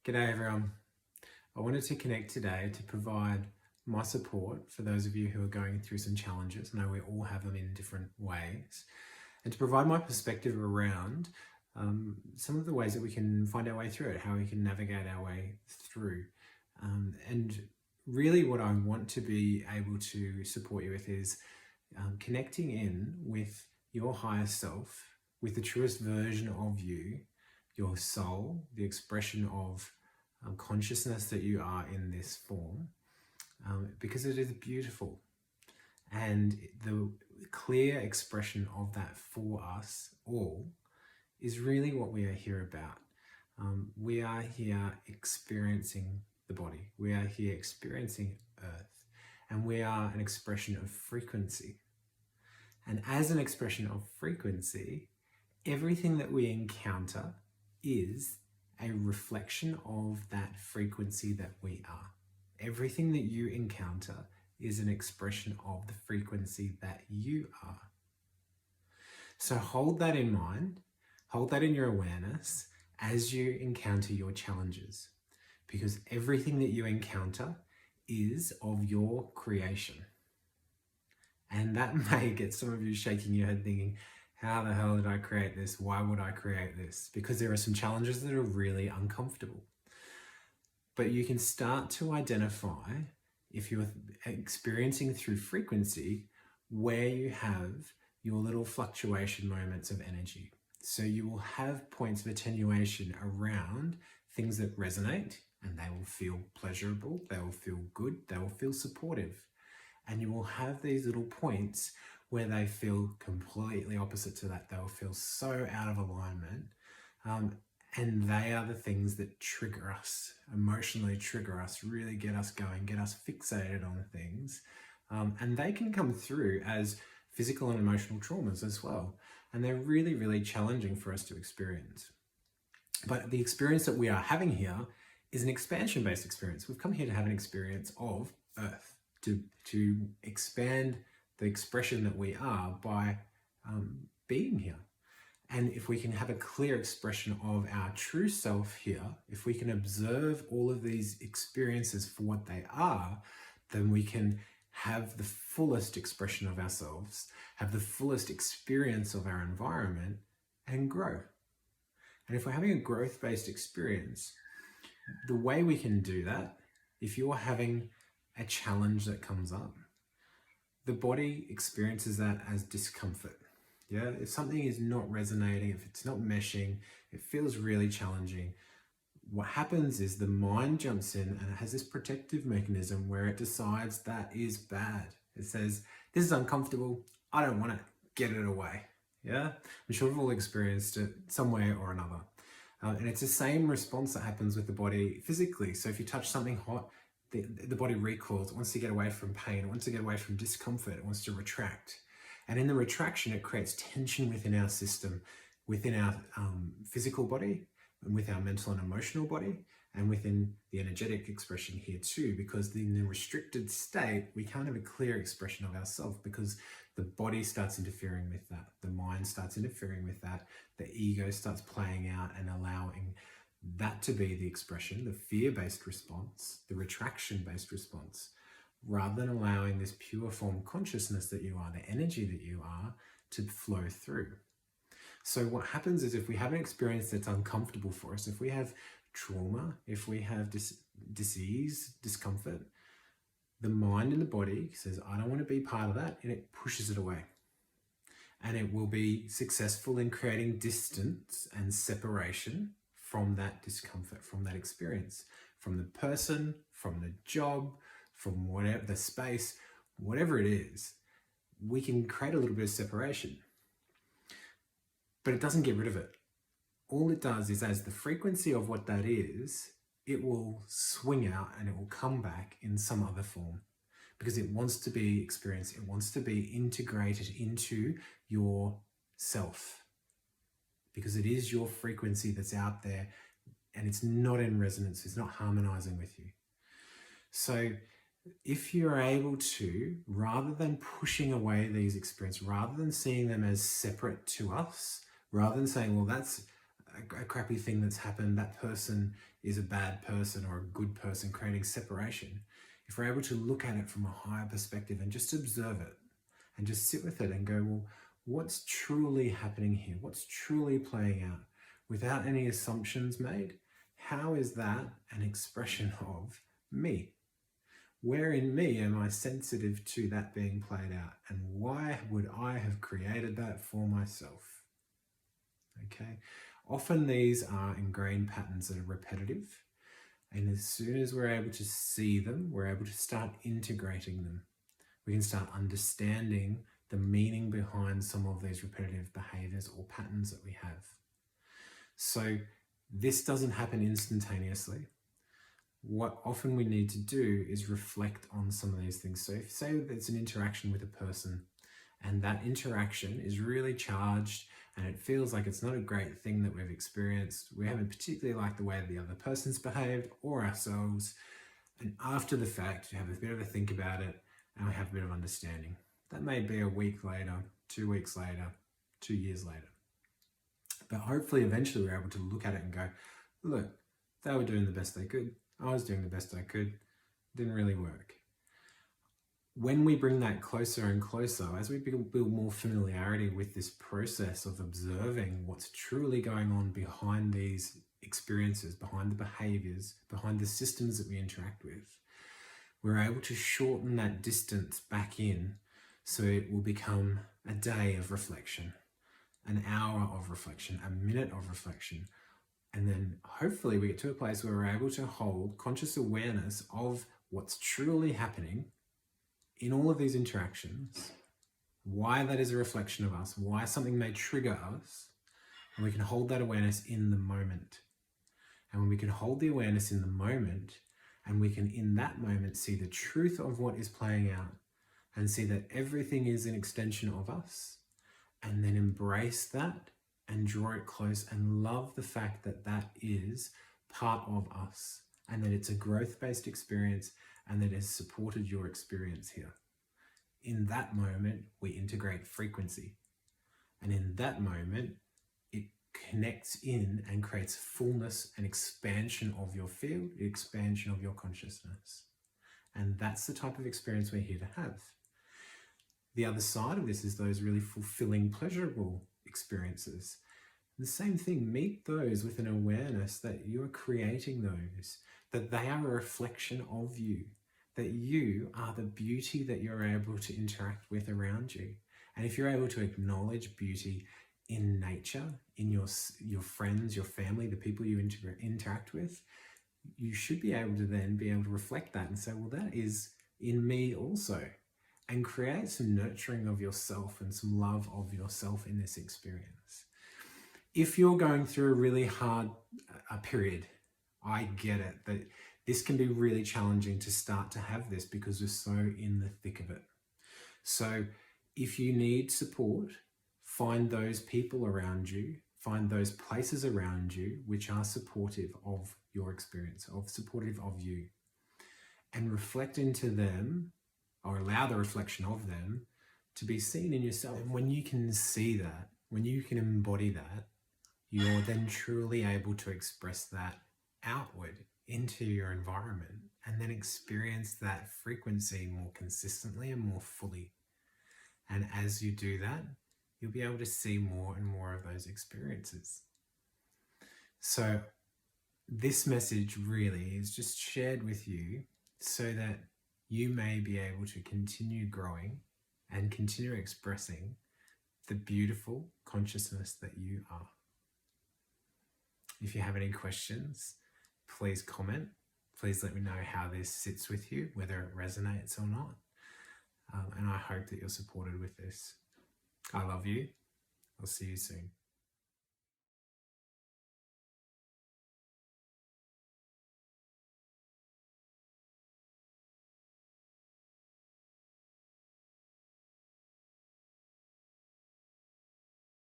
G'day everyone. I wanted to connect today to provide my support for those of you who are going through some challenges. I know we all have them in different ways. And to provide my perspective around some of the ways that we can find our way through it, how we can navigate our way through. And really what I want to be able to support you with is connecting in with your higher self, with the truest version of you, your soul, the expression of consciousness that you are in this form, because it is beautiful. And the clear expression of that for us all is really what we are here about. We are here experiencing the body. We are here experiencing Earth. And we are an expression of frequency. And as an expression of frequency, everything that we encounter is a reflection of that frequency that we are. Everything that you encounter is an expression of the frequency that you are. So hold that in mind, hold that in your awareness as you encounter your challenges, because everything that you encounter is of your creation. And that may get some of you shaking your head thinking, how the hell did I create this? Why would I create this? Because there are some challenges that are really uncomfortable. But you can start to identify, if you're experiencing through frequency, where you have your little fluctuation moments of energy. So you will have points of attenuation around things that resonate, and they will feel pleasurable, they will feel good, they will feel supportive. And you will have these little points where they feel completely opposite to that. They will feel so out of alignment. And they are the things that trigger us, emotionally trigger us, really get us going, get us fixated on things. And they can come through as physical and emotional traumas as well. And they're really, really challenging for us to experience. But the experience that we are having here is an expansion-based experience. We've come here to have an experience of Earth, to expand the expression that we are by being here. And if we can have a clear expression of our true self here, if we can observe all of these experiences for what they are, then we can have the fullest expression of ourselves, have the fullest experience of our environment, and grow. And if we're having a growth-based experience, the way we can do that, if you're having a challenge that comes up, the body experiences that as discomfort. Yeah, if something is not resonating, if it's not meshing, it feels really challenging. What happens is the mind jumps in and it has this protective mechanism where it decides that is bad. It says, this is uncomfortable, I don't want it, get it away. Yeah, I'm sure we've all experienced it some way or another. And it's the same response that happens with the body physically. So if you touch something hot, the body recoils, it wants to get away from pain, it wants to get away from discomfort, it wants to retract. And in the retraction, it creates tension within our system, within our physical body, and with our mental and emotional body, and within the energetic expression here too, because in the restricted state, we can't have a clear expression of ourselves because the body starts interfering with that, the mind starts interfering with that, the ego starts playing out and allowing that to be the expression, the fear-based response, the retraction-based response, rather than allowing this pure form consciousness that you are, the energy that you are, to flow through. So what happens is if we have an experience that's uncomfortable for us, if we have trauma, if we have disease, discomfort, the mind and the body says, I don't want to be part of that, and it pushes it away. And it will be successful in creating distance and separation from that discomfort, from that experience, from the person, from the job, from whatever the space, whatever it is, we can create a little bit of separation. But it doesn't get rid of it. All it does is, as the frequency of what that is, it will swing out and it will come back in some other form because it wants to be experienced. It wants to be integrated into your self because it is your frequency that's out there and it's not in resonance. It's not harmonizing with you. So if you're able to, rather than pushing away these experiences, rather than seeing them as separate to us, rather than saying, well, that's a crappy thing that's happened, that person is a bad person or a good person, creating separation. If we're able to look at it from a higher perspective and just observe it and just sit with it and go, well, what's truly happening here? What's truly playing out without any assumptions made? How is that an expression of me? Where in me am I sensitive to that being played out? And why would I have created that for myself? Okay. Often these are ingrained patterns that are repetitive. And as soon as we're able to see them, we're able to start integrating them. We can start understanding the meaning behind some of these repetitive behaviors or patterns that we have. So this doesn't happen instantaneously. What often we need to do is reflect on some of these things. So if say it's an interaction with a person and that interaction is really charged and it feels like it's not a great thing that we've experienced, we haven't particularly liked the way the other person's behaved or ourselves, and after the fact, we have a bit of a think about it and we have a bit of understanding. That may be a week later, 2 weeks later, 2 years later. But hopefully eventually we're able to look at it and go, look, they were doing the best they could. I was doing the best I could. Didn't really work. When we bring that closer and closer, as we build more familiarity with this process of observing what's truly going on behind these experiences, behind the behaviors, behind the systems that we interact with, we're able to shorten that distance back in so it will become a day of reflection, an hour of reflection, a minute of reflection. And then hopefully we get to a place where we're able to hold conscious awareness of what's truly happening in all of these interactions, why that is a reflection of us, why something may trigger us, and we can hold that awareness in the moment. And when we can hold the awareness in the moment, and we can in that moment see the truth of what is playing out and see that everything is an extension of us, and then embrace that and draw it close and love the fact that that is part of us and that it's a growth-based experience and that it has supported your experience here. In that moment, we integrate frequency. And in that moment, it connects in and creates fullness and expansion of your field, expansion of your consciousness. And that's the type of experience we're here to have. The other side of this is those really fulfilling, pleasurable experiences. The same thing, meet those with an awareness that you are creating those, that they are a reflection of you, that you are the beauty that you're able to interact with around you. And if you're able to acknowledge beauty in nature, in your friends, your family, the people you interact with, you should be able to then be able to reflect that and say, well, that is in me also. And create some nurturing of yourself and some love of yourself in this experience. If you're going through a really hard period, I get it, that this can be really challenging to start to have this because we're so in the thick of it. So if you need support, find those people around you, find those places around you which are supportive of your experience, supportive of you, and reflect into them, or allow the reflection of them to be seen in yourself. And when you can see that, when you can embody that, you're then truly able to express that outward into your environment and then experience that frequency more consistently and more fully. And as you do that, you'll be able to see more and more of those experiences. So this message really is just shared with you so that you may be able to continue growing and continue expressing the beautiful consciousness that you are. If you have any questions, please comment. Please let me know how this sits with you, whether it resonates or not. And I hope that you're supported with this. I love you. I'll see you soon.